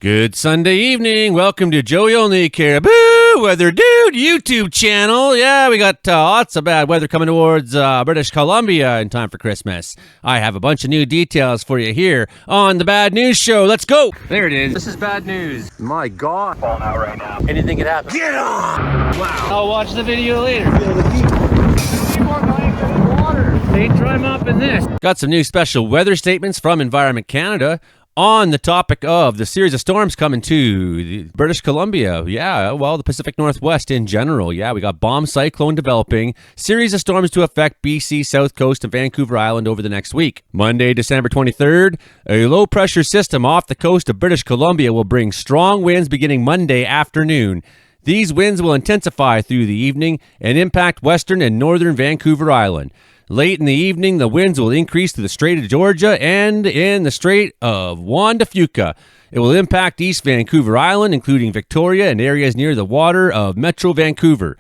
Good Sunday evening. Welcome to Joey Only Caribou Weather Dude YouTube channel. Yeah, we got lots of bad weather coming towards British Columbia in time for Christmas. I have a bunch of new details for you here on the Bad News Show. Let's go. There it is. This is bad news. My God. Falling out right now. Anything could happen. Get on! Wow. I'll watch the video later. They dry mopping this. Got some new special weather statements from Environment Canada on the topic of the series of storms coming to British Columbia. Yeah, well, the Pacific Northwest in general. Yeah, we got bomb cyclone developing. Series of storms to affect BC, South Coast, and Vancouver Island over the next week. Monday, December 23rd, a low-pressure system off the coast of British Columbia will bring strong winds beginning Monday afternoon. These winds will intensify through the evening and impact western and northern Vancouver Island. Late in the evening, the winds will increase to the Strait of Georgia and in the Strait of Juan de Fuca. It will impact East Vancouver Island, including Victoria and areas near the water of Metro Vancouver.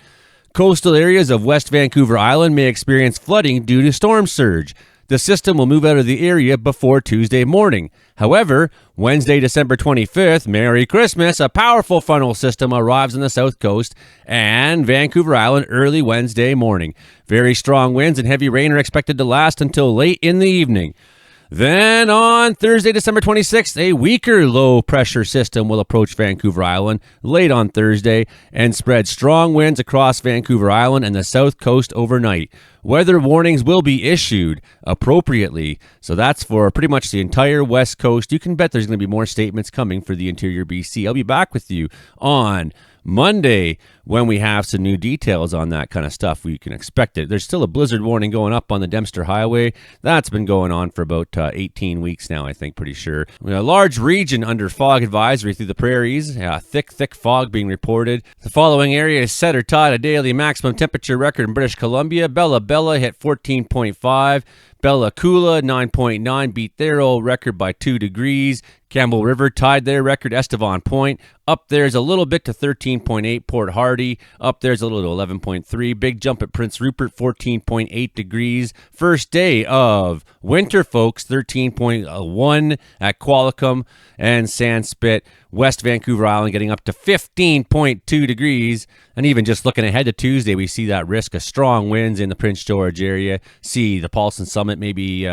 Coastal areas of West Vancouver Island may experience flooding due to storm surge. The system will move out of the area before Tuesday morning. However, Wednesday, December 25th, Merry Christmas, a powerful frontal system arrives on the south coast and Vancouver Island early Wednesday morning. Very strong winds and heavy rain are expected to last until late in the evening. Then on Thursday, December 26th, a weaker low-pressure system will approach Vancouver Island late on Thursday and spread strong winds across Vancouver Island and the south coast overnight. Weather warnings will be issued appropriately, so that's for pretty much the entire west coast. You can bet there's going to be more statements coming for the interior BC. I'll be back with you on Monday when we have some new details on that kind of stuff. We can expect it. There's still a blizzard warning going up on the Dempster Highway. That's been going on for about 18 weeks now, I think, pretty sure. We have a large region under fog advisory through the prairies. Thick fog being reported. The following areas set or tied a daily maximum temperature record in British Columbia. Bella hit 14.5. Bella Coola, 9.9, beat their old record by 2 degrees. Campbell River tied their record. Estevan Point. Up there's a little bit to 13.8. Port Hardy. Up there's a little to 11.3. Big jump at Prince Rupert, 14.8 degrees. First day of winter, folks, 13.1 at Qualicum and Sandspit. West Vancouver Island getting up to 15.2 degrees. And even just looking ahead to Tuesday, we see that risk of strong winds in the Prince George area. See the Paulson Summit, maybe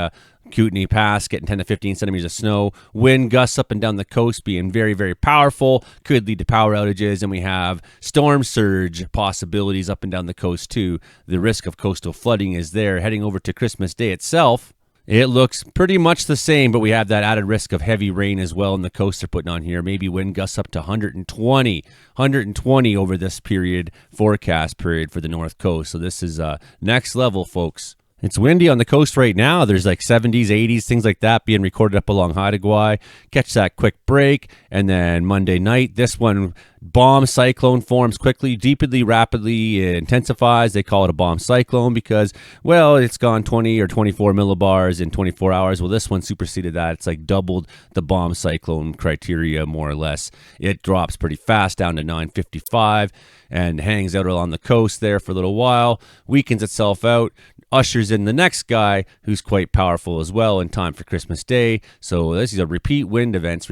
Kootenay Pass getting 10 to 15 centimeters of snow. Wind gusts up and down the coast being very, very powerful. Could lead to power outages. And we have storm surge possibilities up and down the coast too. The risk of coastal flooding is there. Heading over to Christmas Day itself, it looks pretty much the same, but we have that added risk of heavy rain as well in the coast they're putting on here. Maybe wind gusts up to 120 over this forecast period for the North Coast. So this is next level, folks. It's windy on the coast right now. There's like 70s, 80s, things like that being recorded up along Haida Gwaii. Catch that quick break. And then Monday night, this one, bomb cyclone forms quickly, deeply, rapidly, it intensifies. They call it a bomb cyclone because, well, it's gone 20 or 24 millibars in 24 hours. Well, this one superseded that. It's like doubled the bomb cyclone criteria, more or less. It drops pretty fast down to 955 and hangs out along the coast there for a little while, weakens itself out, ushers in the next guy who's quite powerful as well in time for Christmas Day. So this is a repeat wind events.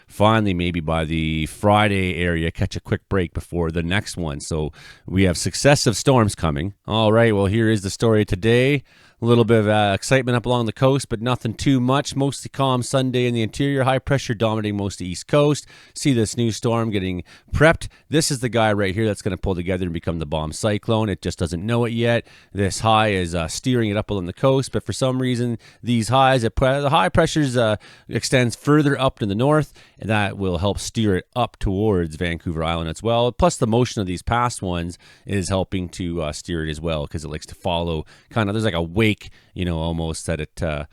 Finally, maybe by the Friday area, catch a quick break before the next one. So we have successive storms coming. All right, well, here is the story today. A little bit of excitement up along the coast, but nothing too much. Mostly calm Sunday in the interior. High pressure dominating most of the East Coast. See this new storm getting prepped. This is the guy right here that's going to pull together and become the bomb cyclone. It just doesn't know it yet. This high is steering it up along the coast, but for some reason, these highs, the high pressures extends further up to the north, and that will help steer it up towards Vancouver Island as well. Plus, the motion of these past ones is helping to steer it as well because it likes to follow kind of, there's like a wake, almost that it, a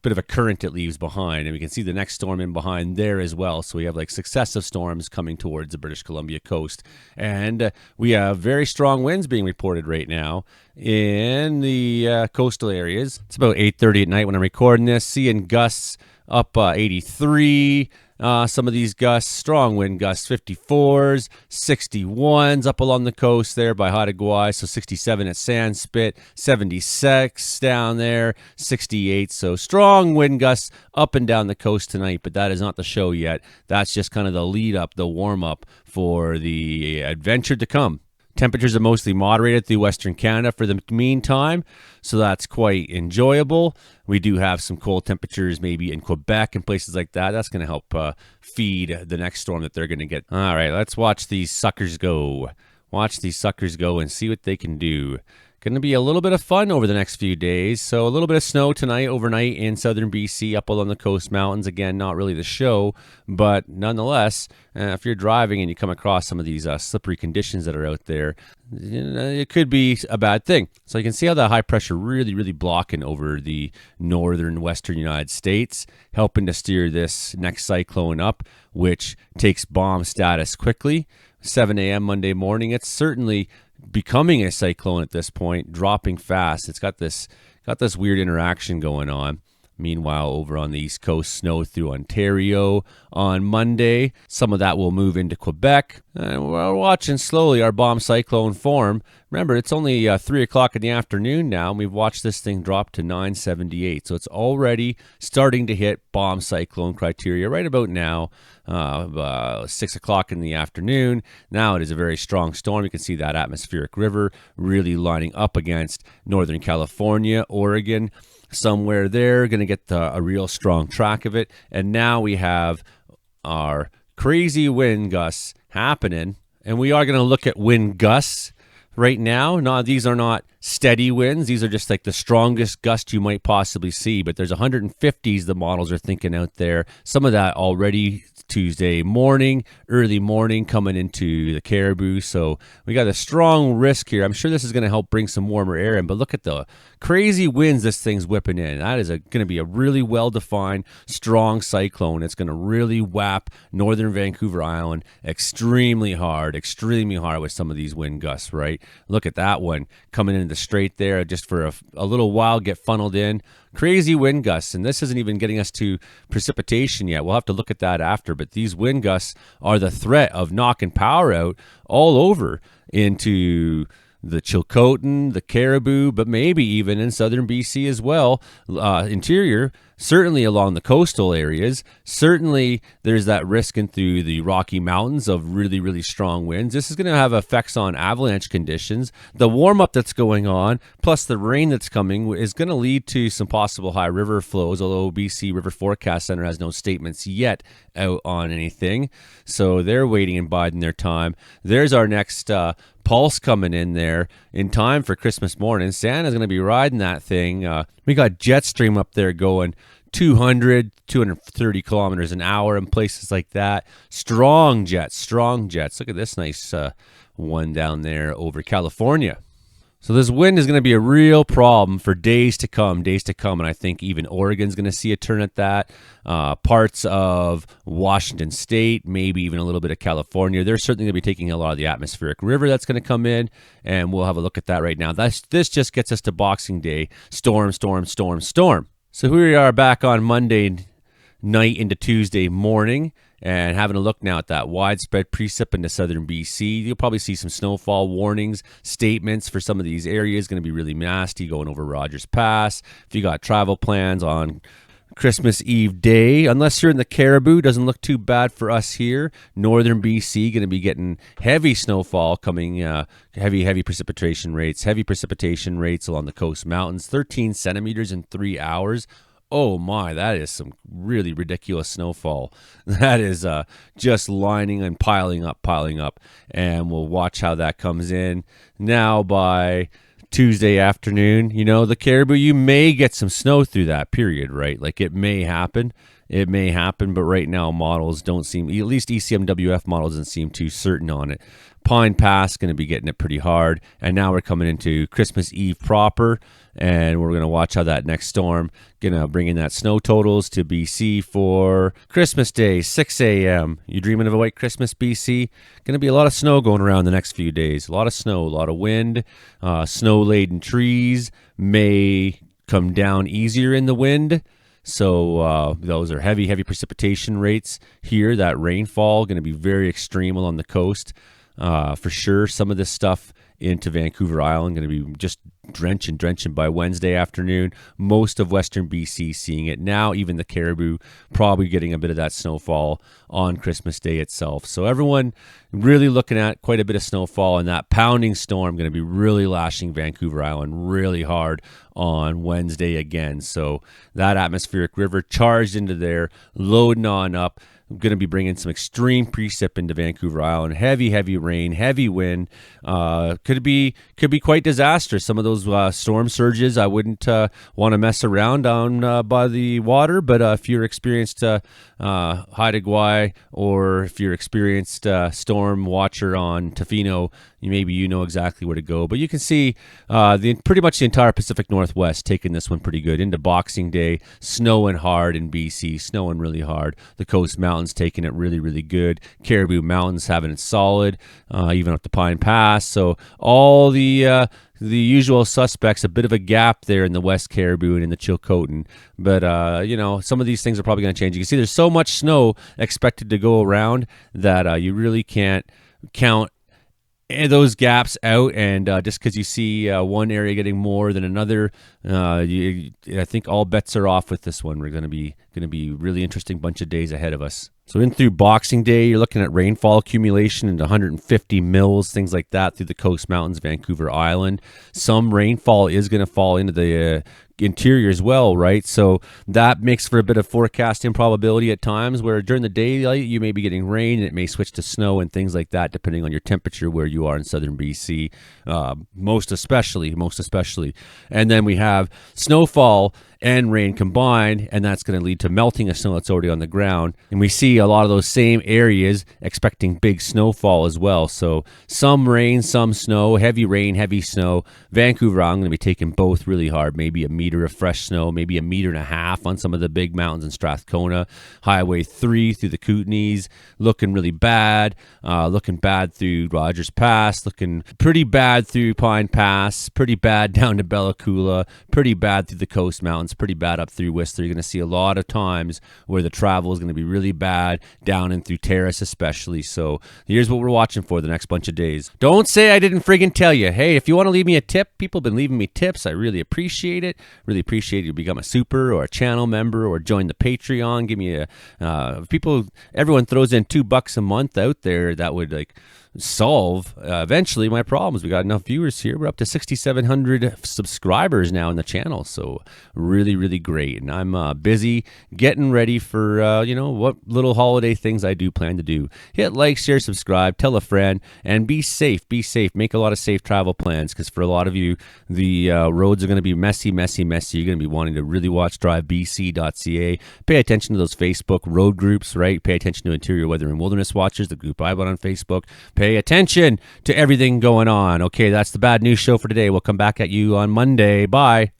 bit of a current it leaves behind. And we can see the next storm in behind there as well. So we have like successive storms coming towards the British Columbia coast. And we have very strong winds being reported right now in the coastal areas. It's about 8:30 at night when I'm recording this. Seeing gusts up 83. Some of these gusts, strong wind gusts, 54s, 61s up along the coast there by Haida-Gwaii, so 67 at Sandspit, 76 down there, 68. So strong wind gusts up and down the coast tonight, but that is not the show yet. That's just kind of the lead up, the warm up for the adventure to come. Temperatures are mostly moderated through Western Canada for the meantime, so that's quite enjoyable. We do have some cold temperatures maybe in Quebec and places like that. That's going to help feed the next storm that they're going to get. All right, let's watch these suckers go. Watch these suckers go and see what they can do. Going to be a little bit of fun over the next few days. So a little bit of snow tonight, overnight in southern BC, up along the coast mountains. Again, not really the show, but nonetheless, if you're driving and you come across some of these slippery conditions that are out there, it could be a bad thing. So you can see how that high pressure really blocking over the northern western United States, helping to steer this next cyclone up, which takes bomb status quickly. 7 a.m. Monday morning. It's certainly becoming a cyclone at this point, dropping fast. It's got this weird interaction going on. Meanwhile, over on the East Coast, snow through Ontario on Monday. Some of that will move into Quebec. And we're watching slowly our bomb cyclone form. Remember, it's only 3 o'clock in the afternoon now, and we've watched this thing drop to 978. So it's already starting to hit bomb cyclone criteria right about now, 6 o'clock in the afternoon. Now it is a very strong storm. You can see that atmospheric river really lining up against Northern California, Oregon. Somewhere there, going to get a real strong track of it. And now we have our crazy wind gusts happening. And we are going to look at wind gusts right now. These are not steady winds. These are just like the strongest gust you might possibly see. But there's 150s the models are thinking out there. Some of that already Tuesday morning, early morning coming into the Caribou. So we got a strong risk here. I'm sure this is going to help bring some warmer air in, but look at the crazy winds this thing's whipping in. That is going to be a really well-defined, strong cyclone. It's going to really whap northern Vancouver Island extremely hard with some of these wind gusts, right? Look at that one coming into the strait there just for a little while, get funneled in. Crazy wind gusts, and this isn't even getting us to precipitation yet. We'll have to look at that after, but these wind gusts are the threat of knocking power out all over into the Chilcotin, the Caribou, but maybe even in southern BC as well, interior, certainly along the coastal areas. Certainly there's that risk in through the Rocky Mountains of really strong winds. This is going to have effects on avalanche conditions. The warm-up that's going on, plus the rain that's coming, is going to lead to some possible high river flows, although BC River Forecast Center has no statements yet out on anything. So they're waiting and biding their time. There's our next pulse coming in there in time for Christmas morning. Santa's going to be riding that thing. We got jet stream up there going 230 kilometers an hour in places like that. Strong jets. Look at this nice one down there over California. So this wind is going to be a real problem for days to come, and I think even Oregon's going to see a turn at that. Parts of Washington State, maybe even a little bit of California. They're certainly going to be taking a lot of the atmospheric river that's going to come in, and we'll have a look at that right now. This just gets us to Boxing Day. Storm. So here we are back on Monday night into Tuesday morning. And having a look now at that widespread precip into southern BC, you'll probably see some snowfall warnings, statements for some of these areas. Going to be really nasty going over Rogers Pass. If you got travel plans on Christmas Eve day, unless you're in the Caribou, doesn't look too bad for us here. Northern BC going to be getting heavy snowfall coming, heavy precipitation rates along the coast mountains, 13 centimeters in 3 hours. Oh my, that is some really ridiculous snowfall. That is just lining and piling up. And we'll watch how that comes in. Now by Tuesday afternoon, the Caribou, you may get some snow through that period, right? Like it may happen, but right now models don't seem, at least ECMWF models doesn't seem too certain on it. Pine Pass going to be getting it pretty hard. And now we're coming into Christmas Eve proper, and we're going to watch how that next storm going to bring in that snow totals to BC for Christmas Day, 6 a.m. You dreaming of a white Christmas, BC? Going to be a lot of snow going around the next few days. A lot of snow, a lot of wind. Snow-laden trees may come down easier in the wind. So those are heavy precipitation rates here. That rainfall going to be very extreme along the coast. For sure, some of this stuff into Vancouver Island going to be just drenching by Wednesday afternoon. Most of Western BC seeing it now. Even the Caribou probably getting a bit of that snowfall on Christmas Day itself. So everyone really looking at quite a bit of snowfall, and that pounding storm going to be really lashing Vancouver Island really hard on Wednesday again. So that atmospheric river charged into there, loading on up. Going to be bringing some extreme precip into Vancouver Island. Heavy rain, heavy wind. Could be quite disastrous. Some of those storm surges, I wouldn't want to mess around down by the water. But if you're experienced Haida Gwaii, or if you're experienced storm watcher on Tofino, maybe you know exactly where to go. But you can see pretty much the entire Pacific Northwest taking this one pretty good into Boxing Day. Snowing hard in BC, snowing really hard. The Coast Mountains taking it really good. Caribou Mountains having it solid, even up the Pine Pass. So all the usual suspects, a bit of a gap there in the West Caribou and in the Chilcotin. But, some of these things are probably going to change. You can see there's so much snow expected to go around that you really can't count those gaps out, and just because you see one area getting more than another, I think all bets are off with this one. We're going to be really interesting bunch of days ahead of us. So in through Boxing Day, you're looking at rainfall accumulation into 150 mils, things like that through the Coast Mountains, Vancouver Island. Some rainfall is going to fall into the interior as well, right? So that makes for a bit of forecast improbability at times, where during the daylight you may be getting rain and it may switch to snow and things like that, depending on your temperature where you are in southern BC, most especially. And then we have snowfall and rain combined, and that's going to lead to melting of snow that's already on the ground. And we see a lot of those same areas expecting big snowfall as well. So some rain, some snow, heavy rain, heavy snow. Vancouver, I'm going to be taking both really hard. Maybe a meter of fresh snow, maybe a meter and a half on some of the big mountains in Strathcona. Highway 3 through the Kootenays, looking really bad. Looking bad through Rogers Pass, looking pretty bad through Pine Pass, pretty bad down to Bella Coola, pretty bad through the Coast Mountains, pretty bad up through Whistler. You're going to see a lot of times where the travel is going to be really bad down and through Terrace especially. So here's what we're watching for the next bunch of days. Don't say I didn't friggin' tell you. Hey, if you want to leave me a tip, people have been leaving me tips. I really appreciate it. Really appreciate you become a super or a channel member or join the Patreon. Give me everyone throws in $2 a month out there. That would solve eventually my problems. We got enough viewers here. We're up to 6,700 subscribers now in the channel, so really great. And I'm busy getting ready for what little holiday things I do plan to do. Hit like, share, subscribe, tell a friend, and be safe. Make a lot of safe travel plans, because for a lot of you, the roads are going to be messy. You're going to be wanting to really watch drivebc.ca. Pay attention to those Facebook road groups, right? Pay attention to Interior Weather and Wilderness Watchers, the group I run on Facebook. Pay attention to everything going on. Okay, that's the bad news show for today. We'll come back at you on Monday. Bye.